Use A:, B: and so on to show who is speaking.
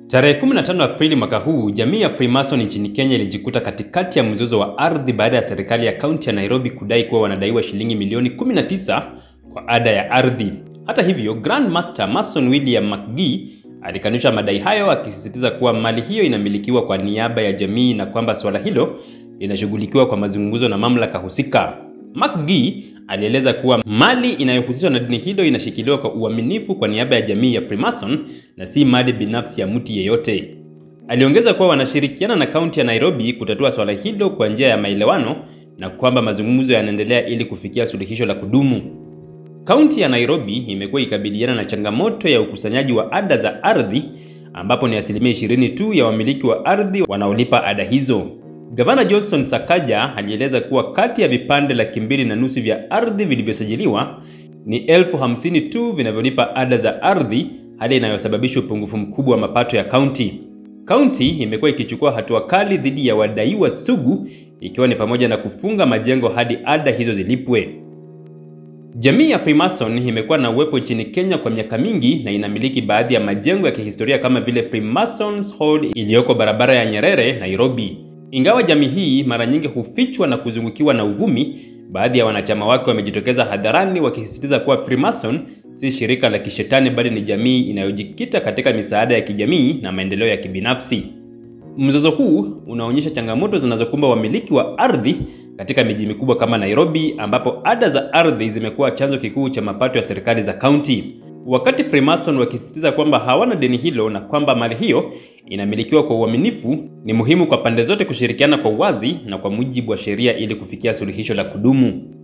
A: Tarehe 15 Aprili mwaka huu, jamii ya Freemason nchini Kenya ilijikuta katikati ya mzozo wa ardhi baada ya serikali ya kaunti ya Nairobi kudai kuwa wanadaiwa shilingi milioni 19 kwa ada ya ardhi. Hata hivyo, Grand Master Mason William McGee alikanusha madai hayo, akisisitiza kuwa mali hiyo inamilikiwa kwa niaba ya jamii na kwamba swala hilo linashughulikiwa kwa mazungumzo na mamlaka husika. McGee alieleza kuwa mali inayohusishwa na dini hilo inashikiliwa kwa uaminifu kwa niaba ya jamii ya Freemason na si mali binafsi ya mtu yeyote. Aliongeza kuwa wanashirikiana na kaunti ya Nairobi kutatua swala hilo kwa njia ya maelewano na kwamba mazungumzo yanaendelea ili kufikia suluhisho la kudumu. Kaunti ya Nairobi imekuwa ikabiliana na changamoto ya ukusanyaji wa ada za ardhi, ambapo ni 20% tu ya wamiliki wa ardhi wanaolipa ada hizo. Gavana Johnson Sakaja alieleza kuwa kati ya vipande 2.5 vya ardhi vilivyosajiliwa ni 50,000 tu vinavyolipa ada za ardhi, hali inayosababisha upungufu mkubwa wa mapato ya kaunti. Kaunti imekuwa ikichukua hatua kali dhidi ya wadaiwa sugu, ikiwa ni pamoja na kufunga majengo hadi ada hizo zilipwe. Jamii ya Freemason imekuwa na uwepo nchini Kenya kwa miaka mingi na inamiliki baadhi ya majengo ya kihistoria kama vile Freemasons Hall iliyoko barabara ya Nyerere, Nairobi. Ingawa jamii hii mara nyingi hufichwa na kuzungukiwa na uvumi, baadhi ya wanachama wake wamejitokeza hadharani wakisisitiza kuwa Freemason si shirika la kishetani bali ni jamii inayojikita katika misaada ya kijamii na maendeleo ya kibinafsi. Mzozo huu unaonyesha changamoto zinazokumba wamiliki wa ardhi katika miji mikubwa kama Nairobi, ambapo ada za ardhi zimekuwa chanzo kikuu cha mapato ya serikali za kaunti. Wakati Freemason wakisisitiza kwamba hawana deni hilo na kwamba mali hiyo inamilikiwa kwa uaminifu, ni muhimu kwa pande zote kushirikiana kwa uwazi na kwa mujibu wa sheria ili kufikia suluhisho la kudumu.